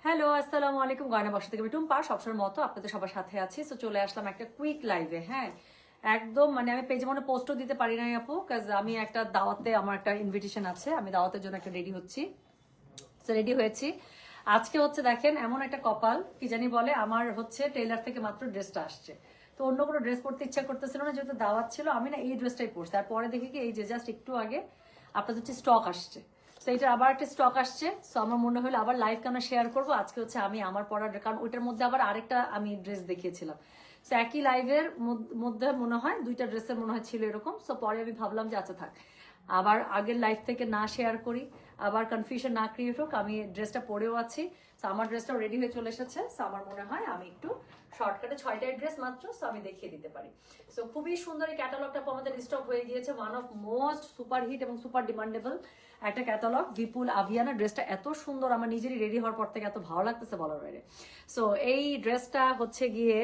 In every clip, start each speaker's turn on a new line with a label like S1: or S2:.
S1: Hello, আসসালামু আলাইকুম। গয়না বক্স থেকে আমি টুম্পা, সবসময়ের মতো আপনাদের সবার সাথে আছি। সো চলে আসলাম একটা কুইক লাইভে। হ্যাঁ, একদম মানে আমি পেজে মনে পোস্টও দিতে পারি নাই আপু, কাজ আমি একটা দাওয়াতে, আমার একটা ইনভিটেশন আছে, আমি দাওয়াতের জন্য একটা রেডি হচ্ছি। সো রেডি হয়েছি। আজকে হচ্ছে দেখেন এমন একটা কপাল, কি জানি বলে, আমার হচ্ছে টেইলার থেকে মাত্র ড্রেসটা আসছে। তো অন্য কোনো ড্রেস পরতে ইচ্ছা করতেছিল না, যেহেতু দাওয়াত ছিল। আমি না এই ড্রেসটাই পরছি, আর পরে দেখি কি এই যে জাস্ট একটু আগে আপনাদের হচ্ছে স্টক আসছে। তো এটা আবার একটা স্টক আসছে। সো আমার মনে হলো আবার লাইভ কেন শেয়ার করবো। আজকে হচ্ছে আমি আমার পরার, কারণ ওইটার মধ্যে আবার আরেকটা আমি ড্রেস দেখিয়েছিলাম। সো একই লাইভের মধ্যে মনে হয় দুইটা ড্রেসের মনে হয় ছিল এরকম। সো পরে আমি ভাবলাম যে আচ্ছা থাক, আবার আগের লাইফ থেকে না শেয়ার করি, আবার কনফিউশন না ক্রিয়েট হোক। আমি ড্রেসটা পরেও আছি, সো আমার ড্রেসটাও রেডি হয়ে চলে এসেছে। সো আমার মনে হয় আমি একটু শর্টকাটে 6টায় ড্রেস মাত্র, সো আমি দেখিয়ে দিতে পারি। সো খুবই সুন্দর এই ক্যাটালগটা আমাদের স্টক হয়ে গিয়েছে। One of most super hit এবং সুপার ডিমান্ডেবল একটা ক্যাটালগ, বিপুল আভিয়ানা। ড্রেসটা এত সুন্দর, আমার নিজেরই রেডি হওয়ার পর থেকে এত ভালো লাগতেছে বলার বাইরে। সো এই ড্রেসটা হচ্ছে গিয়ে,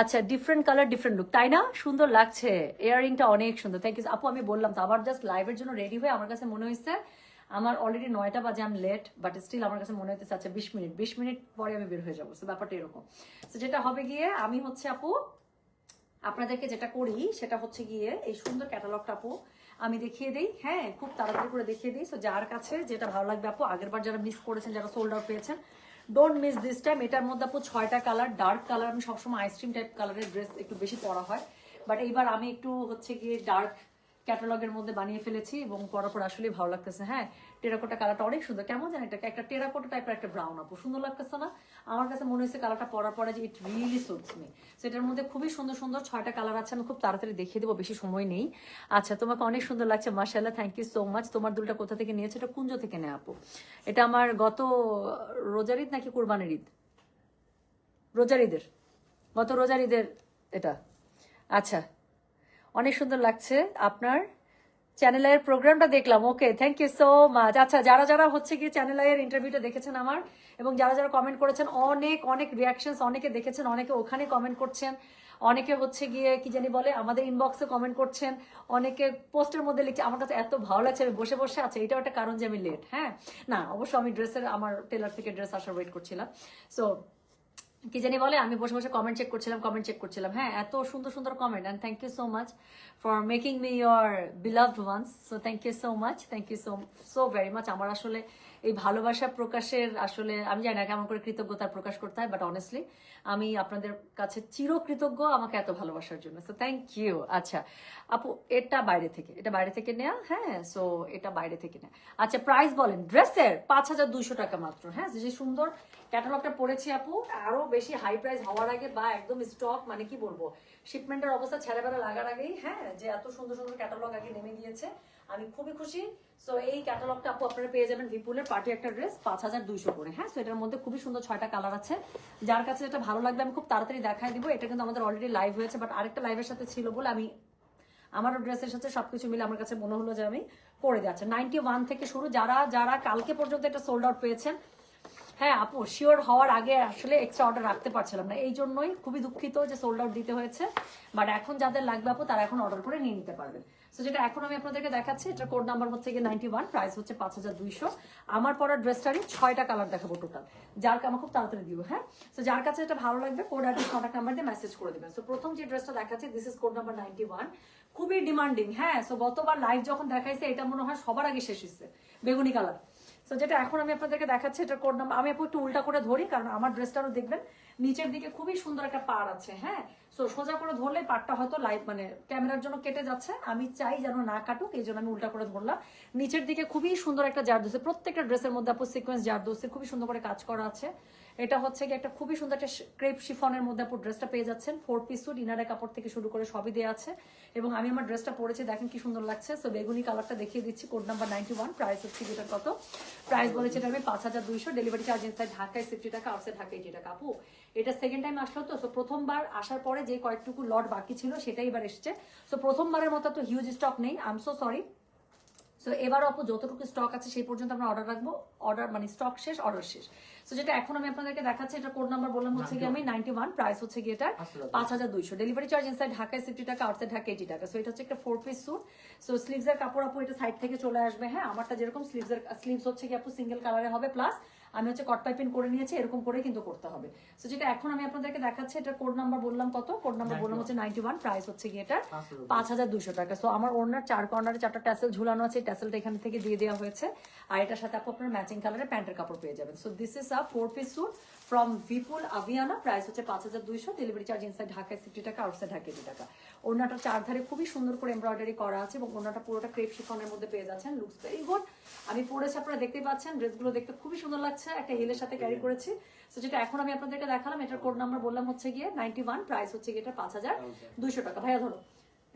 S1: আচ্ছা, ডিফারেন্ট কালার ডিফারেন্ট লুক, তাই না? সুন্দর লাগছে, ইয়াররিংটা অনেক সুন্দর। থ্যাংক ইউ আপু। আমি বললাম তো, আবার জাস্ট লাইভের জন্য রেডি হয়ে আমার কাছে মনে হয়েছে আমার অলরেডি 9টা বাজে, আমি লেট, বাট স্টিল আমার কাছে মনে হইতেছে আচ্ছা 20 মিনিট পরে আমি বের হয়ে যাবো। তো ব্যাপারটা এরকম। তো যেটা হবে গিয়ে, আমি হচ্ছে আপু আপনাদেরকে যেটা করি সেটা হচ্ছে গিয়ে এই সুন্দর ক্যাটালগটা আপু আমি দেখিয়ে দিই। হ্যাঁ, খুব তাড়াতাড়ি করে দেখিয়ে দিই। সো যার কাছে যেটা ভালো লাগবে আপু, আগের বার যারা মিস করেছেন, যারা সোল্ড আউট পেয়েছেন, ডোন্ট মিস দিস টাইম। এটার মধ্যে আপু 6টা কালার, ডার্ক কালার। আমি সবসময় আইসক্রিম টাইপ কালারের ড্রেস একটু বেশি পরা হয়, বাট এইবার আমি একটু হচ্ছে গিয়ে ডার্ক ক্যাটালগের মধ্যে বানিয়ে ফেলেছি এবং পরার পর আসলেই ভালো লাগতেছে। হ্যাঁ, টেরাকোটা কালারটা অনেক সুন্দর। কেমন জানি এটা একটা টেরাকোটা টাইপের একটা ব্রাউন আপু, সুন্দর লাগতেছে না? আমার কাছে মনে হয়েছে কালারটা পরার পরে যে ইট রিয়েলি সুটস মি। সেটার মধ্যে খুবই সুন্দর সুন্দর 6টা কালার আছে। আমি খুব তাড়াতাড়ি দেখিয়ে দেবো, বেশি সময় নেই। আচ্ছা, তোমাকে অনেক সুন্দর লাগছে, মাশাআল্লাহ, থ্যাংক ইউ সো মাচ। তোমার দুলটা কোথা থেকে নিয়েছো? এটা কুঞ্জ থেকে নেয় আপু। এটা আমার গত রোজার ঈদ নাকি কোরবানির ঈদ, রোজার ঈদের, গত রোজার ঈদের এটা। আচ্ছা, অনেক সুন্দর লাগছে আপনার। চ্যানেল আইয়ের প্রোগ্রামটা দেখলাম, ওকে, থ্যাংক ইউ সো মাচ। আচ্ছা, যারা যারা হচ্ছে গিয়ে চ্যানেল আইয়ের ইন্টারভিউটা দেখেছেন আমার, এবং যারা যারা কমেন্ট করেছেন, অনেক অনেক রিয়াকশনস, অনেকে দেখেছেন, অনেকে ওখানে কমেন্ট করছেন, অনেকে হচ্ছে গিয়ে কি জানি বলে আমাদের ইনবক্সে কমেন্ট করছেন, অনেকে পোস্টের মধ্যে লিখছে। আমার কাছে এত ভালো লাগছে, আমি বসে বসে আছে, এটাও একটা কারণ যে আমি লেট। হ্যাঁ, না অবশ্য আমি ড্রেসের, আমার টেলার থেকে ড্রেস আসার ওয়েট করছিলাম। সো কি জানি বলে, আমি বসে বসে কমেন্ট চেক করছিলাম। হ্যাঁ, এত সুন্দর সুন্দর comment, and thank you so much for making me your beloved ones. So thank you so much, thank you so so very much. আমার আসলে এই ভালোবাসা প্রকাশের আসলে আমি জানি না কেমন করে কৃতজ্ঞতা প্রকাশ করতে হয়, বাট অনেস্টলি আমি আপনাদের কাছে চিরকৃতজ্ঞ আমাকে এত ভালোবাসার জন্য। So thank you. আচ্ছা আপু, এটা বাইরে থেকে, এটা বাইরে থেকে নেয়া। হ্যাঁ, সো এটা বাইরে থেকে নেয়া। আচ্ছা, প্রাইস বলেন ড্রেসের? 5,200 টাকা মাত্র। হ্যাঁ, যে সুন্দর ক্যাটালগটা পড়েছি আপু, আরো বেশি হাই প্রাইস হওয়ার আগে বা একদম স্টক মানে কি বলবো, শিপমেন্টের অবস্থা ছেড়ে বেড়া লাগার আগেই, হ্যাঁ, যে এত সুন্দর সুন্দর ক্যাটালগ আগে নেমে গিয়েছে, আমি খুবই খুশি। সো এই ক্যাটালগটা আপু আপনারা পেয়ে যাবেন বিপুলের পার্টি একটা ড্রেস 5,200 করে। হ্যাঁ, সো এটার মধ্যে খুবই সুন্দর 6টা কালার আছে। যার কাছে যেটা ভালো লাগবে আমি খুব তাড়াতাড়ি দেখাই দিব। এটা কিন্তু আমাদের অলরেডি লাইভ হয়েছে, বাট আরেকটা লাইভের সাথে ছিল বলে আমি আমারও ড্রেসের সাথে সবকিছু মিলে আমার কাছে মনে হলো যে আমি পরে যাচ্ছে। 91 থেকে শুরু, যারা যারা কালকে পর্যন্ত এটা সোল্ড আউট পেয়েছেন। হ্যাঁ আপু, শিওর হওয়ার আগে আসলে এক্সট্রা অর্ডার রাখতে পারছিলাম না, এই জন্যই খুবই দুঃখিত যে সোল্ড আউট দিতে হয়েছে। বাট এখন যাদের লাগবে আপু, তারা এখন অর্ডার করে নিয়ে নিতে পারবেন। সো যেটা এখন আমি আপনাদেরকে দেখাচ্ছি, এটা কোড নাম্বার হচ্ছে গিয়ে 91, প্রাইস হচ্ছে 5,200। আমার পরা ড্রেসটারই 6টা কালার দেখাবো টোটাল, যার আমার খুব তাড়াতাড়ি দিব। হ্যাঁ, সো যার কাছে এটা ভালো লাগবে কোড আর কন্ট্যাক্ট নাম্বার দিয়ে মেসেজ করে দিবেন। সো প্রথম যে ড্রেসটা দেখাচ্ছি, দিস ইজ কোড নাম্বার 91, খুবই ডিমান্ডিং। হ্যাঁ, সো গতবার লাইভ যখন দেখাইছে, এটা মনে হয় সবার আগে শেষ হয়েছে, বেগুনি কালার। সো যেটা এখন আমি আপনাদেরকে দেখাচ্ছি, এটা কোড নাম্বার, আমি একটু উল্টা করে ধরি কারণ আমার ড্রেসটারও দেখবেন নিচের দিকে খুবই সুন্দর একটা পাড় আছে। হ্যাঁ, সো সোজা করে ধরলে পাড়টা হয়তো লাইভ মানে ক্যামেরার জন্য কেটে যাচ্ছে, আমি চাই যেন না কাটুক, এই জন্য আমি উল্টা করে ধরলাম। নিচের দিকে খুবই সুন্দর একটা জারদোসি, প্রত্যেকটা ড্রেসের মধ্যে আপু সিকোয়েন্স জারদোসি খুবই সুন্দর করে কাজ করা আছে। এটা হচ্ছে কি একটা খুবই সুন্দর একটা ক্রেপ শিফনের মধ্যে আপু ড্রেসটা পেয়ে যাচ্ছেন। 4 পিস স্যুট, ইনারের কাপড় থেকে শুরু করে সবই দেওয়া আছে, এবং আমি আমার ড্রেসটা পরেছি, দেখেন কি সুন্দর লাগছে। সো বেগুনি কালারটা দেখিয়ে দিচ্ছি, কোড নাম্বার 91, প্রাইস হচ্ছে যেটা কত, প্রাইস বলেছে এটা আমি 5,200, ডেলিভারি চার্জ ইনসাইড ঢাকায় 50 টাকা, আউটসাইড ঢাকা 80 টাকা। আপু এটা সেকেন্ড টাইম আসলো তো, সো প্রথমবার আসার পরে যে কয়েকটুকু লট বাকি ছিল সেটাই এবার এসছে। সো প্রথমবারের মতো তো হিউজ স্টক নেই, I am so sorry. So এবারও আপু যতটুকু স্টক আছে সেই পর্যন্ত আমরা অর্ডার রাখবো, অর্ডার মানে স্টক শেষ, অর্ডার শেষ। সো যেটা এখন আমি আপনাদেরকে দেখাচ্ছি, এটা কোড নাম্বার বললাম হচ্ছে গিয়ে আমি 91, প্রাইস হচ্ছে গিয়ে এটা 5,200, ডেলিভারি চার্জ ইনসাইড ঢাকায় 50 টাকা, আউটসাইড ঢাকা 80 টাকা। সো এটা হচ্ছে একটা 4 পিস স্যুট। সো স্লিভসের কাপড় আপু এটা সাইড থেকে চলে আসবে। হ্যাঁ, আমারটা যেরকম স্লিভস হচ্ছে কি আপু সিঙ্গেল কালারে হবে, প্লাস আমি হচ্ছে কট পাইপিং করে নিয়েছি, এরকম করে কিন্তু করতে হবে। তো যেটা এখন আমি আপনাদেরকে দেখাচ্ছি, এটা কোড নাম্বার বললাম কত, কোড নাম্বার বললাম হচ্ছে 91, প্রাইস হচ্ছে গিয়ে এটা 5200 টাকা। সো আমার ওড়নার 4 কর্নারে 4টা ট্যাসেল ঝুলানো আছে, ট্যাসেলটা এখান থেকে দিয়ে দেওয়া হয়েছে, আর এটার সাথে আপু আপনার ম্যাচিং কালারের প্যান্টের কাপড় পেয়ে যাবেন। So this is a 4 piece suit from Bipul Abhiyana, price হচ্ছে 5200, ডেলিভারি চার্জ ইনসাইড ঢাকায় 60 টাকা, আউটসাইড ঢাকা 80 টাকা। ওড়নাটা চারধারে খুবই সুন্দর করে এমব্রয়ডারি করা আছে এবং ওড়নাটা পুরোটা ক্রেপ শিফনের মধ্যে পেয়ে যাচ্ছেন, লুকস ভেরি গুড। আমি পরেছি, আপনারা দেখতে পাচ্ছেন, ড্রেসগুলো দেখতে খুবই সুন্দর লাগছে, একটা হিলের সাথে ক্যারি করেছি। তো যেটা এখন আমি আপনাদেরকে দেখালাম, এটার কোড নাম্বার বললাম হচ্ছে গিয়ে 91, প্রাইস হচ্ছে গিয়ে এটা 5200 টাকা। ভাইয়া ধরো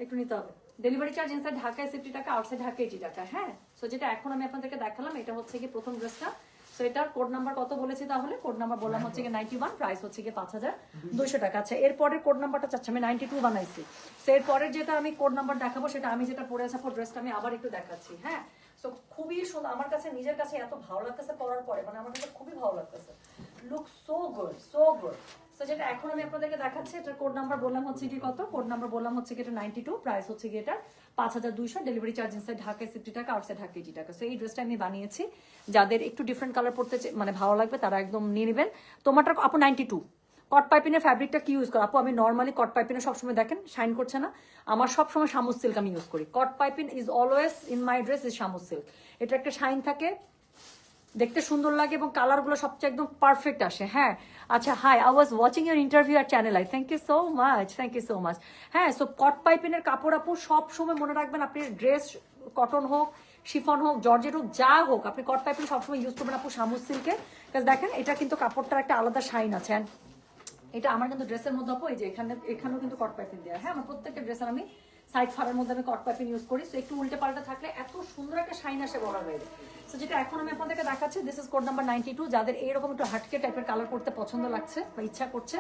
S1: একটু নিতে হবে, ডেলিভারি চার্জ ইনসাইড ঢাকায় 60 টাকা, আউটসাইড ঢাকা 80 টাকা। হ্যাঁ, সো যেটা এখন আমি আপনাদেরকে দেখালাম, এটা হচ্ছে গিয়ে প্রথম ড্রেসটা। সো এটার কোড নাম্বার কত বলেছি তাহলে, কোড নাম্বার বললাম হচ্ছে গিয়ে 91, প্রাইস হচ্ছে গিয়ে 5200 টাকা। আচ্ছা, এরপরের কোড নাম্বারটা চাচ্ছি, আমি 92 বানাইছি। সো এরপরের যেটা আমি কোড নাম্বার দেখাবো, সেটা আমি যেটা পরে আসার পর ড্রেসটা আমি আবার একটু দেখাচ্ছি। হ্যাঁ, সো খুবই সুন্দর, আমার কাছে নিজের কাছে এত ভালো লাগতেছে পরার পরে, মানে আমার কাছে খুবই ভালো লাগতেছে, look so good, so good. তো যেটা এখন আমি আপনাদেরকে দেখাচ্ছি, এটার কোড নাম্বার বললাম হচ্ছে কি কত, কোড নাম্বার বললাম হচ্ছে কি এটা 92, প্রাইস হচ্ছে কি এটা 5200, ডেলিভারি চার্জ ইনসাইড ঢাকায় 60 টাকা, আউটসাইড ঢাকা 80 টাকা। সো এই ড্রেসটা আমি বানিয়েছি, যাদের একটু ডিফারেন্ট কালার পড়তে মানে ভালো লাগবে তারা একদম নিয়ে নেবেন। তোমারটা আপু 92 কট পাইপিনের ফ্যাব্রিকটা কি ইউজ করো আপু? আমি নর্মালি কট পাইপিনে সবসময় দেখেন শাইন করছে না, আমার সবসময় শামুক সিল্ক আমি ইউজ করি। Cut piping is always in my dress is শামুক সিল্ক। এটা একটা শাইন থাকে, দেখতে সুন্দর লাগে এবং কালারগুলো সবচেয়ে একদম পারফেক্ট আসে। হ্যাঁ, আচ্ছা, hi, I was watching your interview আর channel, I thank you so much, thank you so much. হ্যাঁ, সো কট পাইপিনের কাপড় আপু সব সময় মনে রাখবেন, আপনি ড্রেস কটন হোক, শিফন হোক, জর্জেট হোক, যা হোক, আপনি কট পাইপিন সবসময় ইউজ করবেন আপু শামুক সিল্কে। দেখেন এটা কিন্তু কাপড়টার একটা আলাদা শাইন আছে। এটা আমার কিন্তু ড্রেসের মধ্যে আপু, এই যে এখানেও কিন্তু কট পাইপিং দেওয়া। হ্যাঁ, আমার প্রত্যেকটা ড্রেসের আমি সাইড ফারের মধ্যে আমি কট পাইপিং ইউজ করি। তো একটু উল্টে পাল্টা থাকলে এত সুন্দর একটা শাইন আসে বলার বাইরে। তো যেটা এখন আমি আপনাদেরকে দেখাচ্ছি, দিস ইজ কোড নাম্বার 92, যাদের এইরকম একটু হাটকে টাইপের কালার করতে পছন্দ লাগছে বা ইচ্ছা করছে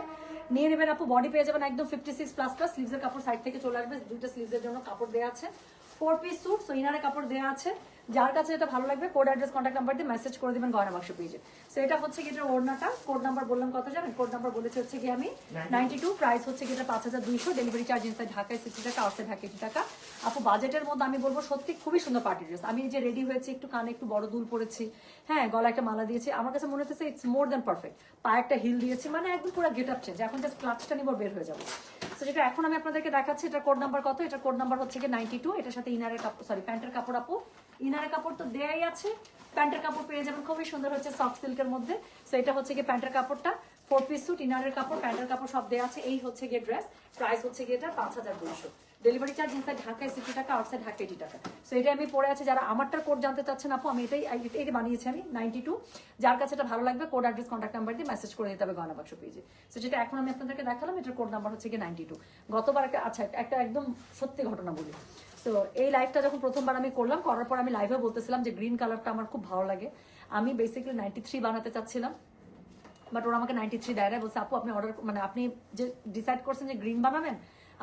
S1: নিয়ে নেবেন আপু। বডি পেয়ে যাবেন একদম 56++, স্লিভসের কাপড় সাইড থেকে চলে আসবে, দুইটা স্লিভসের জন্য কাপড় দেওয়া আছে, 4 পিস স্যুট, সো ইনারে কাপড় দেওয়া আছে। যার কাছে এটা ভালো লাগবে কোড অ্যাড্রেস কন্ট্যাক্ট নাম্বার দিয়ে মেসেজ করে দিবেন গয়না বাক্স পেজে। সো এটা হচ্ছে কি এটা ওড়নাটা, কোড নাম্বার বললাম কত জানেন, কোড নাম্বার বলেছে হচ্ছে কি আমি 92, প্রাইস হচ্ছে কি এটা 5200, ডেলিভারি চার্জ ইনসাইড ঢাকায় 60 টাকা, আউটসাইড ঢাকা 80 টাকা। আপু বাজেটের মধ্যে আমি বলবো সত্যি খুবই সুন্দর পার্টি ড্রেস। আমি এই যে রেডি হয়েছি, একটু কানে একটু বড় দুল পরেছি, হ্যাঁ, গলা একটা মালা দিয়েছি, আমার কাছে মনে হচ্ছে ইটস মোর দ্যান পারফেক্ট। পায়ে একটা হিল দিয়েছি, মানে একদম পুরো গেট আপ চেঞ্জ। এখন জাস্ট ক্লাচটা নিব, বের হয়ে যাবো। তো যেটা এখন আমি আপনাদেরকে দেখাচ্ছি, এটা কোড নাম্বার কত, এটা কোড নাম্বার হচ্ছে কি 92, এটার সাথে ইনারের কাপড়, সরি প্যান্টের কাপড় আপু, ইনারের কাপড় তো দেয়াই আছে, প্যান্টের কাপড় পেয়ে যাবেন খুবই সুন্দর হচ্ছে সফট সিল্কের মধ্যে। সো এটা হচ্ছে কি প্যান্টের কাপড়টা, 4 পিস স্যুট, ইনারের কাপড়, প্যান্টের কাপড় সব দেওয়া আছে। এই হচ্ছে গিয়ে ড্রেস, প্রাইস হচ্ছে গিয়ে এটা 5200, ডেলিভারি চার্জ ইনসাইড ঢাকায় 60 টাকা, আউটসাইড ঢাকা 80 টাকা। সো এটা আমি পরে আছে, যারা আমারটার কোড জানতে চাচ্ছেন আপু, আমি এটাই বানিয়েছি আমি 92। যার কাছে এটা ভালো লাগবে কোড অ্যাড্রেস কন্ট্যাক্ট নাম্বার দিয়ে মেসেজ করে দিতে হবে গয়না বাক্স পেজে। সো যেটা এখন আমি আপনাদেরকে দেখালাম, এটার কোড নাম্বার হচ্ছে গিয়ে 92। গতবার একটা একদম সত্যি ঘটনা বলি। তো এই লাইভটা যখন প্রথমবার আমি করলাম, করার পর আমি লাইভে বলতেছিলাম যে গ্রিন কালারটা আমার খুব ভালো লাগে, আমি বেসিক্যালি 93 বানাতে চাচ্ছিলাম, বাট ওরা আমাকে 93 দেয় না, বলছে আপু আপনি অর্ডার, মানে আপনি যে ডিসাইড করছেন যে গ্রিন বানাবেন,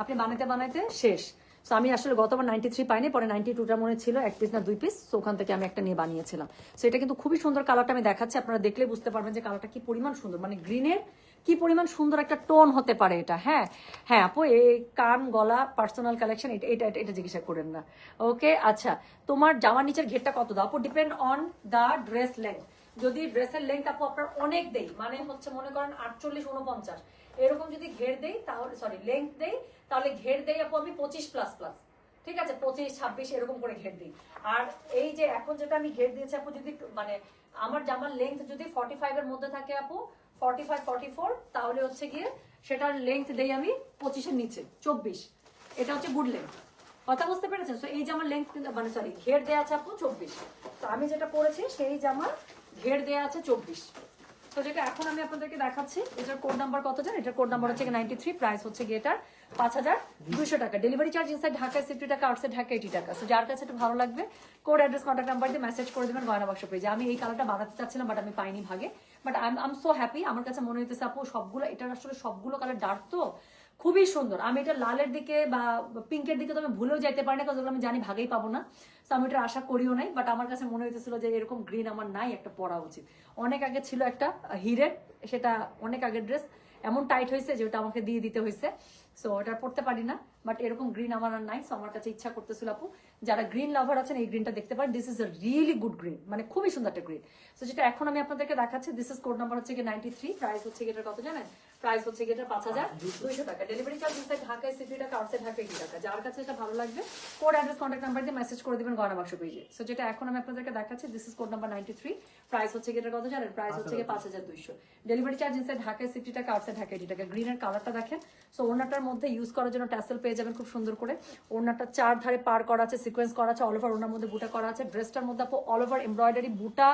S1: আপনি বানাতে বানাইতে শেষ। সো আমি আসলে গতবার 93 পাইনি, পরে 92টা মনে ছিল, 1 পিস না 2 পিস, সো ওখান থেকে আমি একটা নিয়ে বানিয়েছিলাম। সো এটা কিন্তু খুবই সুন্দর কালারটা আমি দেখাচ্ছি, আপনারা দেখলে বুঝতে পারবেন যে কালারটা কি পরিমাণ সুন্দর, মানে গ্রিনের কি পরিমাণ সুন্দর একটা টোন হতে পারে এটা। হ্যাঁ হ্যাঁ আপু, এই কান গলা পার্সোনাল কালেকশন, এটা জিজ্ঞাসা করেন না। ওকে, আচ্ছা, তোমার জামার নিচের ঘেরটা কত দাও আপু? Depend on the dress length. যদি ড্রেসের লেন্থ আপু আপনার অনেক দেই, মানে হচ্ছে মনে করেন 48-49 এরকম যদি ঘের দেই, তাহলে সরি লেন্থ দেই, তাহলে ঘের দেই আপু আমি 25++, ঠিক আছে, 25-26 এরকম করে ঘের দিই। আর এই যে এখন যেটা আমি ঘের দিয়েছি আপু, যদি মানে আমার জামার লেন্থ যদি 45 এর মধ্যে থাকে আপু, 45-44, তাহলে হচ্ছে গিয়ে সেটার লেন্থ দেই আমি 25-এর নিচে 24, এটা হচ্ছে গুড লেন্থ। কথা বুঝতে পেরেছেন? সো এই জামার লেন্থ মানে সরি ঘের দেয়া আছে আপু 24। তো আমি যেটা পরেছি সেই জামার ঘের দেয়া আছে 24। তো যেটা এখন আমি আপনাদেরকে দেখাচ্ছি, এটার কোড নাম্বার কত জানেন? এটার কোড নাম্বার হচ্ছে 93, প্রাইস হচ্ছে গিয়ে এটার 5200 টাকা, ডেলিভারি চার্জ ইনসাইড ঢাকায় 60 টাকা, আউটসাইড ঢাকা 80 টাকা। সো যার কাছে একটু ভালো লাগবে কোড অ্যাড্রেস কন্ট্যাক্ট নাম্বার দিয়ে মেসেজ করে দেবেন গয়না বাক্স পেজে। আমি এই কালারটা বানাতে চাচ্ছিলাম, বাট আমি পাইনি ভাগে, but I am so happy. আমার কাছে মনে হইতেছে আপু সবগুলো, এটার আসলে সবগুলো কালার ডার্ক তো খুবই সুন্দর। আমি এটা লালের দিকে বা পিঙ্কের দিকে তো আমি ভুলেও যাইতে পারি না, কারণ আমি জানি ভাগেই পাবো না, তো আমি এটা আশা করিও নাই। বাট আমার কাছে মনে হইতেছিল যে এরকম গ্রিন আমার নাই, একটা পরা উচিত। অনেক আগে ছিল একটা হিরের, সেটা অনেক আগের ড্রেস, এমন টাইট হয়েছে যে ওটা আমাকে দিয়ে দিতে হয়েছে। সো ওটা পড়তে পারি না, বাট এরকম গ্রিন আমার আর নাই। সো আমার কাছে ইচ্ছা করতেছিল আপু যারা গ্রিন লাভার আছেন এই গ্রিনটা দেখতে পারেন। This is a really good green, মানে খুবই সুন্দর একটা গ্রিন। সো যেটা এখন আমি আপনাদেরকে দেখাচ্ছি, দিস ইজ কোড নাম্বার হচ্ছে কি 93, প্রাইস হচ্ছে কি এটার কত জানেন? প্রাইস হচ্ছে কি এটার 5200 টাকা। ডেলিভারি চার্জ ইনসাইড ঢাকায় 60 টাকা, আউটসাইড ঢাকায় 80 টাকা। যার কাছে এটা ভালো লাগবে কোড অ্যাড্রেস কন্ট্যাক্ট নাম্বার দিয়ে মেসেজ করে দিবেন গয়না বাক্স পেজে। সো যেটা এখন আমি আপনাদেরকে দেখাচ্ছি, this is code number 93, price হচ্ছে কি এটার কত জানেন? প্রাইস হচ্ছে কি 5200। ডেলিভারি চার্জ ইনসাইড ঢাকায় 60 টাকা, আউটসাইড ঢাকায় 80 টাকা। গ্রিনের কালারটা দেখেন। সো ওড়নাটার মধ্যে ইউজ করার জন্য ট্যাসেল পেয়ে যাবেন খুব সুন্দর করে। ওড়নাটা চার ধারে পার করা আছে, সিকোয়েন্স করা আছে, অল ওভার ওড়নার মধ্যে বুটা করা আছে। ড্রেসটার মধ্যে আপু অল ওভার এমব্রয়ডারি, বুটা,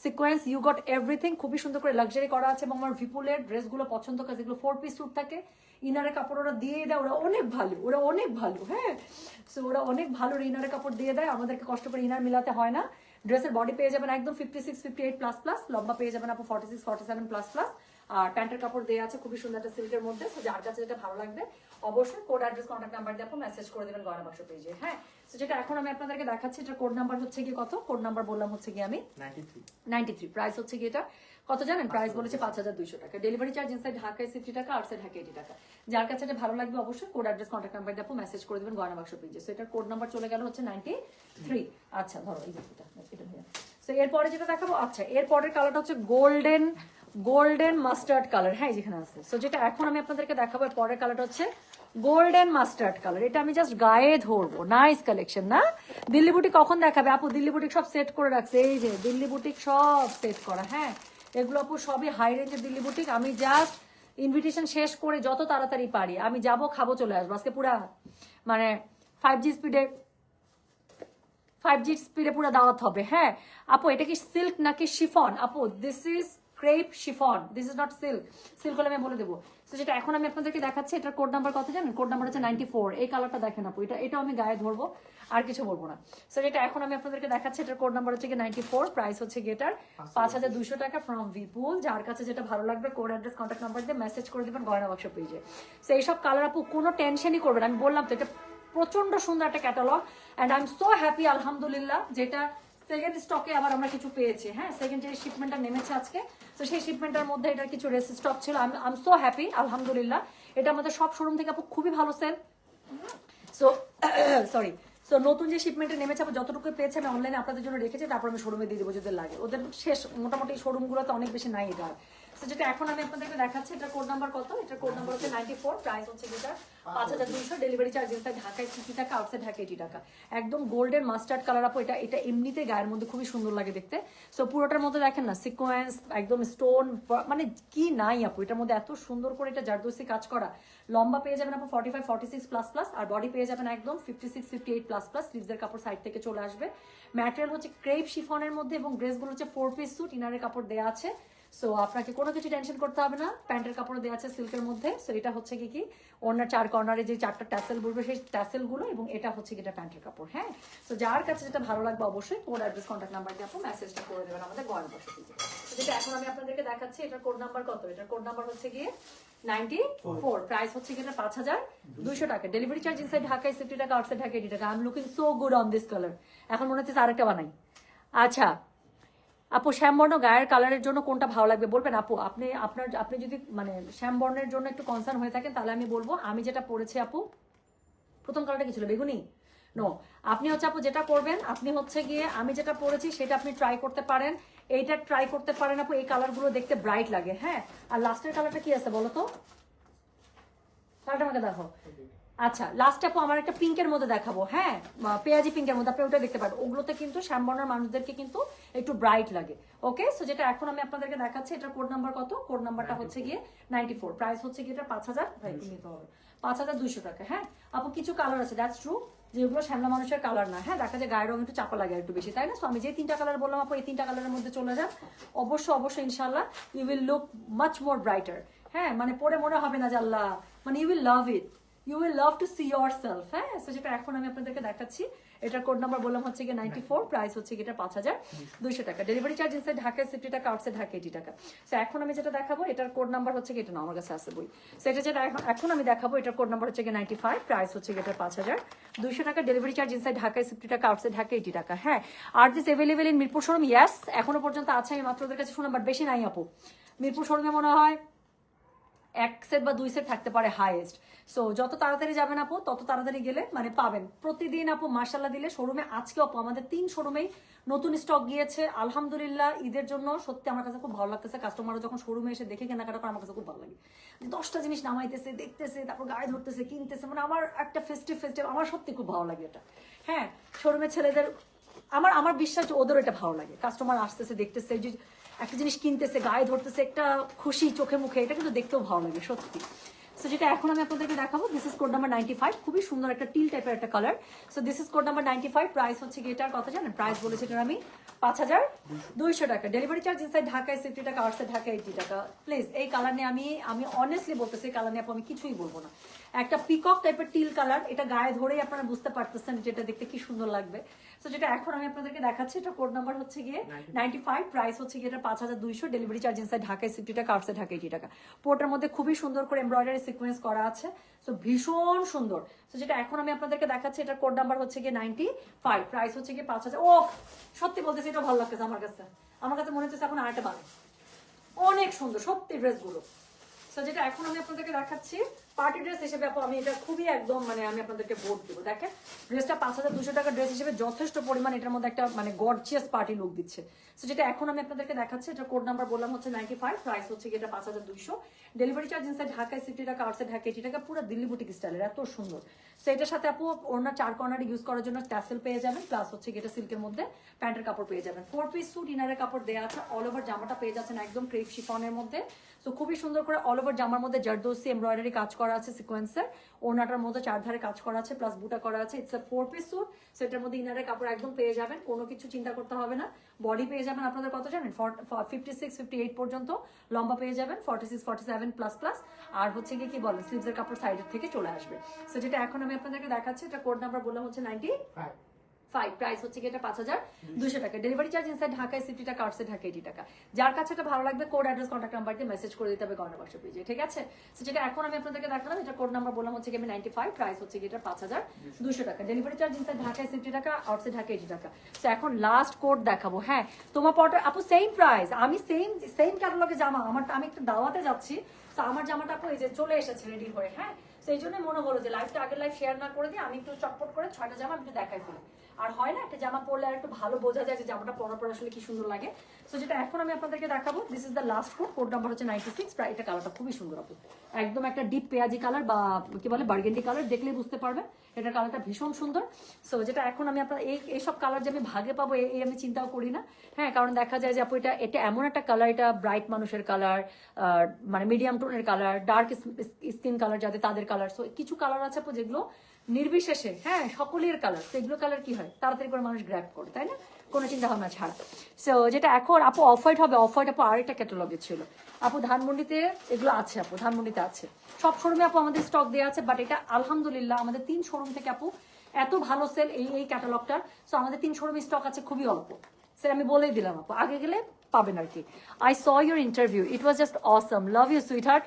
S1: সিকোয়েন্স, ইউ গট এভরিথিং, খুবই সুন্দর করে লাক্সারি করা আছে। এবং আমার ভিপুলের ড্রেসগুলো পছন্দ করে, যেগুলো 4 পিস স্যুট থাকে, ইনারের কাপড় ওরা দিয়ে দেয়, ওরা অনেক ভালো, ওরা অনেক ভালো। হ্যাঁ, সো ওরা অনেক ভালো ইনারের কাপড় দিয়ে দেয়, আমাদেরকে কষ্ট করে ইনার মিলাতে হয় না। ড্রেসের বডি পেয়ে যাবেন একদম 56, 58 প্লাস প্লাস, লম্বা পেয়ে যাবেন আপু 46, 47 প্লাস প্লাস। আর প্যান্টের কাপড় দেওয়া আছে খুবই সুন্দর একটা সিল্কের মধ্যে। সো যার কাছে যেটা ভালো লাগবে অবশ্যই কোড অ্যাড্রেস কন্ট্যাক্ট নাম্বার দিয়ে আপু মেসেজ করে দেবেন গয়না বাক্স পেজে। হ্যাঁ, সো যেটা এখন আমি আপনাদেরকে দেখাচ্ছি, এটা কোড নাম্বার হচ্ছে কি কত? কোড নাম্বার বললাম হচ্ছে কি আমি 93, প্রাইস হচ্ছে কি এটা কত জানেন? প্রাইস বলেছে 5200 টাকা। ডেলিভারি চার্জ ইনসাইড ঢাকায় 60 টাকা, আউটসাইড ঢাকায় 80 টাকা। যার কাছে এটা ভালো লাগবে অবশ্যই কোড অ্যাড্রেস কন্ট্যাক্ট নাম্বার দিয়ে আপু মেসেজ করে দেবেন গয়না বাক্স পেজে। সো এটার কোড নাম্বার চলে গেল হচ্ছে 93। আচ্ছা ধরো এই যে এটা ভাইয়া। সো এরপরে যেটা দেখাবো, আচ্ছা এরপরের কালারটা হচ্ছে গোল্ডেন মাস্টার্ড কালার। হ্যাঁ, যেখানে আছে। সো যেটা এখন আমি আপনাদেরকে দেখাবো এর পরের কালারটা হচ্ছে গোল্ডেন মাস্টার্ড কালার। এটা আমি জাস্ট গায়ে ধরবো। নাইস কালেকশন না? দিল্লি বুটিক কখন দেখাবে আপু? দিল্লি বুটিক সব সেট করে রাখছে, এই যে দিল্লি বুটিক সব সেট করা। হ্যাঁ, এগুলো আপু সবই হাই রেঞ্জের দিল্লি বুটিক। আমি জাস্ট ইনভিটেশন শেষ করে যত তাড়াতাড়ি পারি আমি যাব, খাবো, চলে আসবো। আজকে পুরা মানে 5G স্পিডে পুরো দাওয়াত হবে। হ্যাঁ আপু, এটা কি সিল্ক নাকি শিফন? আপু this is crepe chiffon, this is not silk. Silk হলে আমি বলে দেবো। তো যেটা এখন আমি আপনাদেরকে দেখাচ্ছি, এটার কোড নাম্বার কত জানেন? কোড নাম্বার হচ্ছে 94। এই কালারটা দেখেন আপু, এটাও আমি গায়ে ধরবো, আর কিছু বলবো না। সো যেটা এখন আমি আপনাদেরকে দেখাচ্ছি, এটার কোড নাম্বার হচ্ছে কি 94, প্রাইস হচ্ছে গেটার 5200 টাকা ফ্রম ভিপুল। যার কাছে যেটা ভালো লাগবে কোড অ্যাড্রেস কন্ট্যাক্ট নাম্বার দিয়ে মেসেজ করে দেবেন গয়না বাক্স পেজে। সো এইসব কালার আপু কোনো টেনশনই করবেন, আমি বললাম তো এটা প্রচন্ড সুন্দর একটা catalogue. And I am so happy আলহামদুলিল্লাহ, যেটা সেকেন্ড স্টকে আবার আমরা কিছু পেয়েছি। হ্যাঁ, সেকেন্ড যে শিপমেন্টটা নেমেছে আজকে, তো সেই শিপমেন্টের মধ্যে এটার কিছু রেস স্টক ছিল। আই এম সো হ্যাপি আলহামদুলিল্লাহ। এটা আমাদের সব শোরুম থেকে আপু খুবই ভালো সেল। সো সরি, সো নতুন যে শিপমেন্টে নেমেছে আমরা যতটুকু পেয়েছি আমি অনলাইনে আপনাদের জন্য রেখেছি, তারপর আমি শোরুমে দিয়ে দেবো যদি লাগে। ওদের শেষ মোটামুটি শোরুমগুলোতে অনেক বেশি নাই এটা। তো যেটা এখন আমি আপনাদেরকে দেখাচ্ছি, এটা কোড নাম্বার কত? এটা কোড নাম্বার হচ্ছে 94, প্রাইস হচ্ছে যেটা 5200। ডেলিভারি চার্জ ইনসাইড ঢাকায় 60 টাকা, আউটসাইড ঢাকায় 80 টাকা। একদম গোল্ডেন মাস্টার্ড কালার আপু। এটা এমনিতে গায়ের মধ্যে খুবই সুন্দর লাগে দেখতে। সো পুরোটার মধ্যে দেখেন না সিকোয়েন্স, একদম স্টোন, মানে কি নাই আপু এটার মধ্যে, এত সুন্দর করে এটা জারদোসি কাজ করা। লম্বা পেয়ে যাবেন আপু 45, 46 প্লাস প্লাস, আর বডি পেয়ে যাবেন একদম 56, 58 প্লাস প্লাস। স্লিভসের কাপড় সাইড থেকে চলে আসবে। ম্যাটেরিয়াল হচ্ছে ক্রেপ শিফনের মধ্যে, এবং ড্রেসগুলো হচ্ছে 4 পিস স্যুট, ইনারের কাপড় দেওয়া আছে। সো আপনাকে কোনো কিছু টেনশন করতে হবে না। প্যান্টের কাপড় দেওয়া আছে সিল্কের মধ্যে। সো এটা হচ্ছে কি ওনার 4 কর্নারে যে 4টা ট্যাসেল বলবে সেই ট্যাসেলগুলো, এবং এটা হচ্ছে কি এটা প্যান্টের কাপড়। হ্যাঁ, তো যার কাছে যেটা ভালো লাগবে অবশ্যই কোড অ্যাড্রেস কন্ট্যাক্ট নাম্বার দিয়ে আপনি মেসেজটা করে দেবেন আমাদের গয়না বাক্স থেকে। যেটা এখন আমি আপনাদেরকে দেখাচ্ছি, এটার কোড নাম্বার কত? এটার কোড নাম্বার হচ্ছে গিয়ে 94, প্রাইস হচ্ছে কি এটা 5200 টাকা। ডেলিভারি চার্জ ইনসাইড ঢাকায় 60 টাকা, আউটসাইড ঢাকায় 80 টাকা। I am looking so good on this colour. এখন মনে হচ্ছে আরেকটা বানাই। আচ্ছা আপু, শ্যামবর্ণ গায়ের কালারের জন্য কোনটা ভালো লাগবে বলবেন আপু? আপনি যদি মানে শ্যামবর্ণের জন্য একটু কনসার্ন হয়ে থাকেন তাহলে আমি বলবো, আমি যেটা পড়েছি আপু, প্রথম কালারটা কি ছিল? বেগুনি? নো, আপনি হচ্ছে আপু যেটা করবেন, আপনি হচ্ছে গিয়ে আমি যেটা পড়েছি সেটা আপনি ট্রাই করতে পারেন। এইটা ট্রাই করতে পারেন আপু, এই কালারগুলো দেখতে ব্রাইট লাগে। হ্যাঁ, আর লাস্টের কালারটা কি আছে বলো তো? কালারটা আমাকে দেখো। আচ্ছা লাস্ট আপু আমার একটা পিঙ্কের মধ্যে দেখাবো। হ্যাঁ, পেঁয়াজি পিঙ্কের মধ্যে, আপনি ওটা দেখতে পারেন। ওগুলোতে কিন্তু শ্যামবর্ণের মানুষদেরকে কিন্তু একটু ব্রাইট লাগে। ওকে, সো যেটা এখন আমি আপনাদেরকে দেখাচ্ছি, এটার কোড নাম্বার কত? কোড নাম্বারটা হচ্ছে গিয়ে 94, প্রাইস হচ্ছে গিয়ে এটা 5200 টাকা। হ্যাঁ আপু, কিছু কালার আছে দ্যাটস ট্রু, যেগুলো শ্যামলা মানুষের কালার না। হ্যাঁ, দেখা যায় গায়ের রং একটু চাপা লাগে একটু বেশি, তাই না? সো আমি যে 3টা কালার বললাম আপু, এই 3টা কালারের মধ্যে চলে যান অবশ্যই ইনশাল্লাহ you will look much more brighter. হ্যাঁ, মানে পরে মনে হবে না যে আল্লাহ, মানে you will love it, you will love to see yourself. হ্যাঁ, সো যেটা এখন আমি আপনাদেরকে দেখাচ্ছি, এটার কোড নাম্বার বললাম হচ্ছে গিয়ে 94, প্রাইস হচ্ছে গিয়ে এটা 5200 টাকা। ডেলিভারি চার্জ ইনসাইড ঢাকায় 60 টাকা, আউটসাইড ঢাকায় 80 টাকা। সো এখন আমি যেটা দেখাবো, এটার কোড নাম্বার হচ্ছে গিয়ে, এটা না আমার কাছে আছে বই। সো এটা যেটা এখন আমি দেখাবো, এটার কোড নাম্বার হচ্ছে গিয়ে 95, প্রাইস হচ্ছে গিয়ে এটা 5200 টাকা। ডেলিভারি চার্জ ইনসাইড ঢাকায় 60 টাকা, আউটসাইড ঢাকায় 80 টাকা। হ্যাঁ, আর this available in Mirpur showroom. Yes, এখনো পর্যন্ত আছে, আমি মাত্র ওদের কাছে শুনলাম, বাট বেশি নাই আপু। মিরপুর শোরুমে মনে হয় এক সেট বা 2 সেট থাকতে পারে হাইয়েস্ট। সো যত তাড়াতাড়ি যাবেন আপু তত তাড়াতাড়ি গেলে মানে পাবেন। প্রতিদিন আপু মার্শাল্লাহ দিলে শোরুমে আজকে আপু আমাদের 3 শোরুমেই নতুন স্টক গিয়েছে আলহামদুলিল্লাহ। ঈদের জন্য সত্যি আমার কাছে খুব ভালো লাগতেছে। কাস্টমাররা যখন শোরুমে এসে দেখে কেনাকাটা করে আমার কাছে খুব ভালো লাগে। 10টা জিনিস নামাইতেছে, দেখতেছে, তারপর গায়ে ধরতেছে, কিনতেছে, মানে আমার একটা ফেস্টিভ আমার সত্যি খুব ভালো লাগে এটা। হ্যাঁ, শোরুমে ছেলেদের আমার বিশ্বাস যে ওদেরও এটা ভালো লাগে। কাস্টমার আসতেছে, দেখতেছে, যে একটা জিনিস কিনতেছে, গায়ে ধরতেছে, একটা খুশি চোখে মুখে, এটা কিন্তু দেখতেও ভালো লাগে সত্যি। সো যেটা এখন আমি আপনাদেরকে দেখাবো, দিস ইজ কোড নাম্বার 95, খুবই সুন্দর একটা টিল টাইপের একটা colour. So this is code number 95, price হচ্ছে কি এটার কথা জানেন? প্রাইস বলেছি এটার আমি 5200 টাকা। ডেলিভারি চার্জ ইনসাইড ঢাকায় 60 টাকা, আউটসাইড ঢাকায় 80 টাকা। প্লিজ এই কালার নিয়ে আমি অনেস্টলি বলতেছি, এই কালার নিয়ে আমি কিছুই বলবো না। একটা পিকক টাইপের টিল কালার, এটা গায়ে ধরেই আপনারা বুঝতে পারতেছেন যেটা দেখতে কি সুন্দর লাগবে। সো যেটা এখন আমি আপনাদেরকে দেখাচ্ছি, এটা কোড নাম্বার হচ্ছে গিয়ে 95, প্রাইস হচ্ছে গিয়ে এটা 5200, ডেলিভারি চার্জ ইনসাইড ঢাকায় 60 টাকা, আউটসাইড ঢাকায় 80 টাকা। পোর্টার মধ্যে খুবই সুন্দর করে এমব্রয়ডারি সিকোয়েন্স করা আছে। সো ভীষণ সুন্দর। সো যেটা এখন আমি আপনাদেরকে দেখাচ্ছি, এটা কোড নাম্বার হচ্ছে গিয়ে 95, প্রাইস হচ্ছে গিয়ে 5000। ও সত্যি বলতেছি, এটা ভালো লাগতেছে আমার কাছে। আমার কাছে মনে হচ্ছে এখন আরেকটা বানাই, অনেক সুন্দর সত্যি ড্রেসগুলো। সো যেটা এখন আমি আপনাদেরকে দেখাচ্ছি, পার্টি ড্রেস হিসেবে আমি এটা খুবই একদম মানে আমি আপনাদেরকে ভোট দেবো। দেখেন ড্রেসটা 5200 টাকা ড্রেস হিসেবে যথেষ্ট পরিমাণ এটার মধ্যে একটা মানে গর্জিয়াস পার্টি লুক দিচ্ছে। সো যেটা এখন আমি আপনাদেরকে দেখাচ্ছি, এটা কোড নাম্বার বললাম হচ্ছে 95, প্রাইস হচ্ছে এটা 5200, ডেলিভারি চার্জ ইনসাইড ঢাকায় 60 টাকা, আউটসাইড ঢাকায় 80 টাকা। পুরো দিল্লি বুটিক স্টাইলের, এত সুন্দর। সো এটার সাথে আপু ওড়না 4 কর্নারে ইউজ করার জন্য ট্যাসেল পেয়ে যাবেন, প্লাস হচ্ছে এটা সিল্কের মধ্যে প্যান্টের কাপড় পেয়ে যাবেন। 4 পিস স্যুট ইনারের কাপড় দেওয়া আছে, অল ওভার জামাটা পেয়ে যাচ্ছেন একদম ক্রেপ শিফনের মধ্যে। সো খুবই সুন্দর করে অল ওভার জামার মধ্যে জারদোসি এমব্রয়ডারি কাজ করা আছে সিকোয়েন্সের, ওড়নাটার মধ্যে 4 ধারে কাজ করা আছে, প্লাস বুটা করা আছে। It's a 4 piece sweet. So এটার মধ্যে ইনারের কাপড় একদম পেয়ে যাবেন, কোনো কিছু চিন্তা করতে হবে না। বডি পেয়ে যাবেন আপনাদের কত জানেন? 56 58 পর্যন্ত লম্বা পেয়ে যাবেন, 46 47 প্লাস প্লাস। আর হচ্ছে গিয়ে কি বলেন, স্লিভসের কাপড় সাইডের থেকে চলে আসবে। সো যেটা এখন আমি আপনাদেরকে দেখাচ্ছি, এটা কোড নাম্বার বললাম হচ্ছে 95, প্রাইস হচ্ছে এটা 5200 টাকা। ডেলিভারি চার্জ ইনসাইড ঢাকায় 60 টাকা, আউটসাইড ঢাকায় 80 টাকা। যার কাছে এটা ভালো লাগবে কোড অ্যাড্রেস কন্ট্যাক্ট নাম্বার দিয়ে মেসেজ করে দিতে হবে গয়না বাক্স পেজে, ঠিক আছে? সো যেটা এখন আমি আপনাদেরকে দেখালাম, এটা কোড নাম্বার বললাম হচ্ছে আমি 95, প্রাইস হচ্ছে এটা 5200 টাকা। ডেলিভারি চার্জ ইনসাইড ঢাকায় 60 টাকা, আউটসাইড ঢাকায় 80 টাকা। সো এখন লাস্ট কোড দেখাবো। হ্যাঁ, তোমার পটার আপু সেম প্রাইস, আমি সেম ক্যাটালগে জামা, আমি একটা দাওয়াতে যাচ্ছি। তো আমার জামাটা আপু এই যে চলে এসেছে রেডি হয়ে। হ্যাঁ, সেই জন্য মনে হলো যে লাইভটা আগের লাইভ শেয়ার না করে দিয়ে আমি একটু চটপট করে 6টা জামা আমি একটু দেখাই ফেলি। আর হয় না একটা জামা পরলে আর একটু ভালো বোঝা যায় যে জামাটা পরার পর আসলে কি সুন্দর লাগে। সো যেটা এখন আমি আপনাদেরকে দেখাবো, this is the last code, code number হচ্ছে 96, প্রায় এটা কালারটা খুবই সুন্দর আপু, একদম একটা ডিপ পেঁয়াজি কালার বা কি বলে বার্গেন্ডি কালার, দেখলেই বুঝতে পারবেন এটার কালারটা ভীষণ সুন্দর। সো যেটা এখন আমি আপনার এইসব কালার যে আমি ভাগে পাবো এই আমি চিন্তাও করি না। হ্যাঁ, কারণ দেখা যায় যে আপু এটা এমন একটা কালার, এটা ব্রাইট মানুষের কালার, মানে মিডিয়াম টোনের কালার, ডার্ক স্কিন কালার যাদের তাদের কালার। সো কিছু কালার আছে আপু যেগুলো নির্বিশেষে হ্যাঁ সকলের কালার, তো এগুলো কালার কি হয় তাড়াতাড়ি করে মানুষ গ্র্যাব করে, তাই না, কোনো চিন্তা ভাবনা ছাড়া। সো যেটা এখন আপু অফ হোয়াইট হবে, অফ হোয়াইট আপু আরেকটা ক্যাটালগে ছিল আপু, ধানমন্ডিতে এগুলো আছে আপু, ধানমন্ডিতে আছে, সব শোরুমে আপু আমাদের স্টক দেওয়া আছে। বাট এটা আলহামদুলিল্লাহ আমাদের 3 শোরুম থেকে আপু এত ভালো সেল এই ক্যাটালগটার। সো আমাদের 3 শোরুমে স্টক আছে খুবই অল্প, স্যার আমি বলেই দিলাম আপু, আগে গেলে পাবেন আর কি। I saw your interview, it was just awesome, love you sweetheart.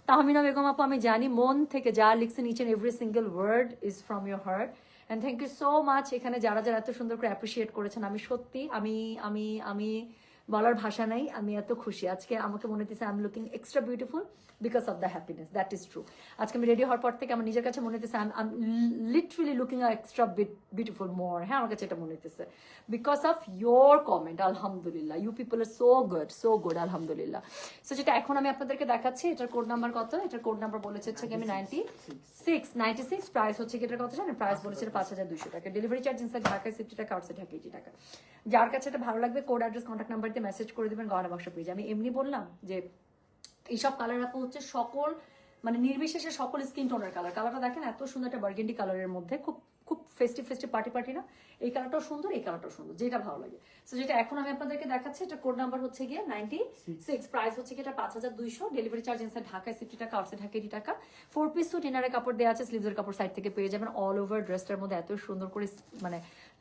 S1: Tahmina Begum আপু, আমি জানি মন থেকে যা লিখছেন, each and every single word is from your heart, and thank you so much. এখানে যারা যারা এত সুন্দর করে অ্যাপ্রিসিয়েট করেছেন, আমি সত্যি আমি আমি আমি বলার ভাষা নাই, আমি এত খুশি আজকে। আমাকে মনে হচ্ছে I am looking extra beautiful because of the happiness, that is true. আজকে আমি রেডি হওয়ার পর থেকে আমার নিজের কাছে মনে হচ্ছে I am literally looking extra beautiful more. হ্যাঁ, আমার কাছে এটা মনে হচ্ছে বিকজ অফ ইয়োর কমেন্ট। আলহামদুলিল্লাহ, you people are so good আলহামদুলিল্লাহ। সো যেটা এখন আমি আপনাদেরকে দেখাচ্ছি, এটার কোড নাম্বার কত, এটার কোড নাম্বার বলেছে হচ্ছে আমি 96, প্রাইস হচ্ছে এটার কত জানেন? প্রাইস বলেছে 5200 টাকা। ডেলিভারি চার্জ ইনসাইড ঢাকায় 60 টাকা, আউটসাইড ঢাকা 80 টাকা। যার কাছে এটা ভালো লাগবে কোড অ্যাড্রেস কন্ট্যাক্ট নাম্বার দিয়ে মেসেজ করে দেবেন গয়না বাক্স পেজে। আমি এমনি বললাম যে এইসব কালার আপু হচ্ছে সকল মানে নির্বিশেষে সকল স্কিন টোনের কালার। কালারটা দেখেন এত সুন্দর একটা বার্গেন্ডি কালারের মধ্যে, খুব খুব ফেস্টিভ পার্টি না, এই কালারটাও সুন্দর, এই কালারটাও সুন্দর, যেটা ভালো লাগে। সো যেটা এখন আমি আপনাদেরকে দেখাচ্ছি, এটা কোড নাম্বার হচ্ছে গিয়ে 96, প্রাইস হচ্ছে এটা 5200, ডেলিভারি চার্জ ইনসাইড ঢাকায় 60 টাকা, আউটসাইড ঢাকা 80 টাকা। 4 পিস স্যুট ইনারের কাপড় দেওয়া আছে, স্লিভসের কাপড় সাইড থেকে পেয়ে যাবেন। অল ওভার ড্রেসটার মধ্যে এত সুন্দর করে মানে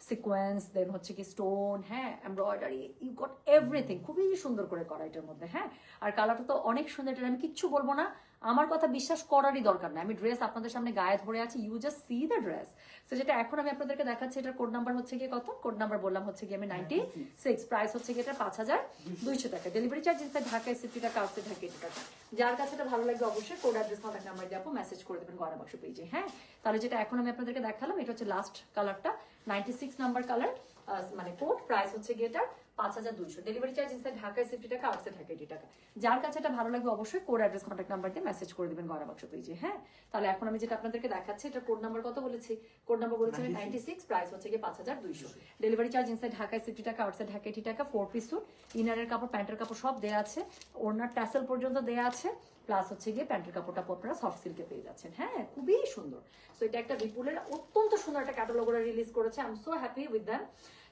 S1: সিকোয়েন্স, দেন হচ্ছে কি স্টোন, হ্যাঁ এমব্রয়ডারি, ইউ গট এভরিথিং, খুবই সুন্দর করে করা এটার মধ্যে। হ্যাঁ, আর কালারটা তো অনেক সুন্দর, এটা আমি কিচ্ছু বলবো না, আমার কথা বিশ্বাস করারই দরকার নাই, আমি ড্রেস আপনাদের সামনে গায়ে ধরে আছি, you just see the dress. তো যেটা এখন আমি আপনাদেরকে দেখাচ্ছি, এটার কোড নাম্বার হচ্ছে গিয়ে কত, কোড নাম্বার বললাম হচ্ছে গিয়ে আমি 96, প্রাইস হচ্ছে গিয়ে এটা 5200 টাকা, ডেলিভারি চার্জ ইনসাইড ঢাকা 60 টাকা, আউটসাইড ঢাকা 80 টাকা। যার কাছে এটা ভালো লাগবে অবশ্যই কোড অ্যাড্রেস কন্টাক্ট নাম্বার দিয়ে আপু মেসেজ করে দেবেন গয়না বাক্স পেজে। হ্যাঁ, তাহলে যেটা এখন আমি আপনাদেরকে দেখালাম এটা হচ্ছে লাস্ট কালারটা, 96 নাম্বার কালার, মানে কোড, প্রাইস হচ্ছে গিয়ে এটা 5200, ডেলিভারি চার্জ ইনসাইড ঢাকায় 60 টাকা, আউটসাইড ঢাকা 80 টাকা। যার কাছে এটা ভালো লাগবে অবশ্যই কোড অ্যাড্রেস কন্টাক্ট নাম্বার দিয়ে মেসেজ করে দিবেন গয়না বাক্স পেজে। হ্যাঁ, তাহলে এখন আমি যেটা আপনাদেরকে দেখাচ্ছি, এটা কোড নাম্বার কত বলেছি, কোড নাম্বার বলেছি 96, প্রাইস হচ্ছে গিয়ে 5200, ডেলিভারি চার্জ ইনসাইড ঢাকায় 60 টাকা, আউটসাইড ঢাকা 80 টাকা। 4 পিস স্যুট, ইনারের কাপড়, প্যান্টের কাপড় সব দেয়া আছে, ওড়নার ট্যাসেল পর্যন্ত দেয়া আছে, প্লাস হচ্ছে গিয়ে প্যান্টের কাপড়টা আপনারা সফট সিল্কে পেয়ে যাচ্ছেন। হ্যাঁ, খুবই সুন্দর। সো এটা একটা বিপুলের অত্যন্ত সুন্দর একটা ক্যাটালগ ওরা রিলিজ করেছে, I am so happy with them.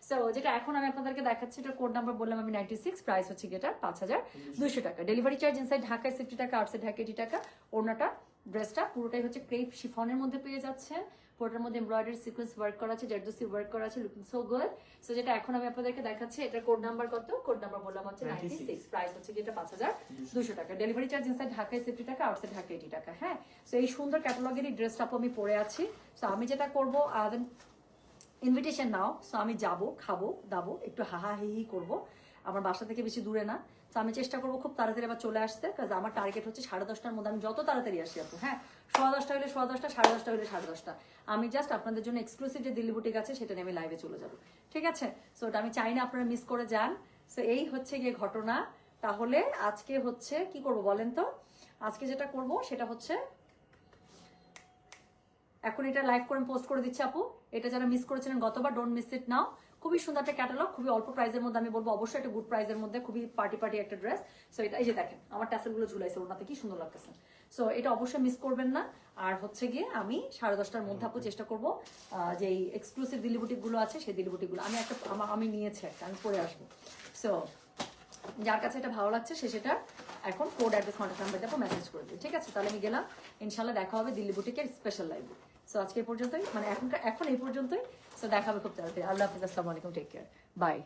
S1: So যেটা এখন আমি আপনাদেরকে দেখাচ্ছি, এটা কোড নাম্বার বললাম আমি 96, প্রাইস হচ্ছে গিয়ে এটা 5200 টাকা, ডেলিভারি চার্জ ইনসাইড ঢাকায় 60 টাকা, আউটসাইড ঢাকা 80 টাকা। ওড়নাটা, ড্রেসটা পুরোটাই হচ্ছে ক্রেপ শিফনের মধ্যে পেয়ে যাচ্ছেন, পুরোটার মধ্যে এমব্রয়ডারি সিকোয়েন্স ওয়ার্ক করা আছে, জারদোসি ওয়ার্ক করা আছে, লুকিং সো গুড। সো যেটা এখন আমি আপনাদেরকে দেখাচ্ছি, এটার কোড নাম্বার কত, কোড নাম্বার বললাম হচ্ছে 96, প্রাইস হচ্ছে গিয়ে এটা 5200 টাকা, ডেলিভারি চার্জ ইনসাইড ঢাকায় 60 টাকা, আউটসাইড ঢাকা 80 টাকা। হ্যাঁ, সো এই সুন্দর ক্যাটালগের এই ড্রেসটা আমি পরে আছি। সো আমি যেটা করবো, ইনভিটেশন নাও। সো আমি যাব, খাবো দাবো, একটু হাহা হি হি করবো, আমার বাসা থেকে বেশি দূরে না। তো আমি চেষ্টা করবো খুব তাড়াতাড়ি আবার চলে আসতে, কাজ আমার টার্গেট হচ্ছে 10:30টার মধ্যে আমি যত তাড়াতাড়ি আসি আপু। হ্যাঁ, 10:15 হলে 10:15, 10:30 হলে 10:30, আমি জাস্ট আপনাদের জন্য এক্সক্লুসিভ যে দিল্লি বুটিক আছে সেটা নিয়ে আমি লাইভে চলে যাবো। ঠিক আছে, সো ওটা আমি চাই না আপনারা মিস করে যান। সো এই হচ্ছে গিয়ে ঘটনা। তাহলে আজকে হচ্ছে কি করব বলেন তো, আজকে যেটা করব সেটা হচ্ছে এখন এটা লাইভ করে পোস্ট করে দিচ্ছি আপু। এটা যারা মিস করেছিলেন গতবার, ডোন্ট মিস ইট নাও। খুবই সুন্দর একটা ক্যাটালগ, খুবই অল্প প্রাইসের মধ্যে, আমি বলবো অবশ্যই একটা গুড প্রাইসের মধ্যে, খুবই পার্টি পার্টি একটা ড্রেস। সো এটা এই যে দেখেন আমার ট্যাসেলগুলো ঝুলাইছে, ওনাতে কি সুন্দর লাগতেছে। সো এটা অবশ্যই মিস করবেন না। আর হচ্ছে গিয়ে আমি 10:30টার মধ্যে আপু চেষ্টা করবো যে এক্সক্লুসিভ দিল্লি বুটিক গুলো আছে সেই দিল্লি বুটিক গুলো আমি একটা আমি নিয়েছি একটা, আমি পরে আসবো। সো যার কাছে এটা ভালো লাগছে সে সেটা এখন কোড অ্যাড্রেস কন্টাক্ট নাম্বার দিয়ে মেসেজ করে দিই। ঠিক আছে, তাহলে আমি গেলাম, ইনশাল্লাহ দেখা হবে দিল্লি বুটিকের স্পেশাল লাইভে। সো আজকে এই পর্যন্তই, মানে এখন এই পর্যন্তই। সো দেখা হবে খুব তাড়াতাড়ি। আল্লাহ হাফিজ, আসসালামু আলাইকুম, টেক কেয়ার, বাই।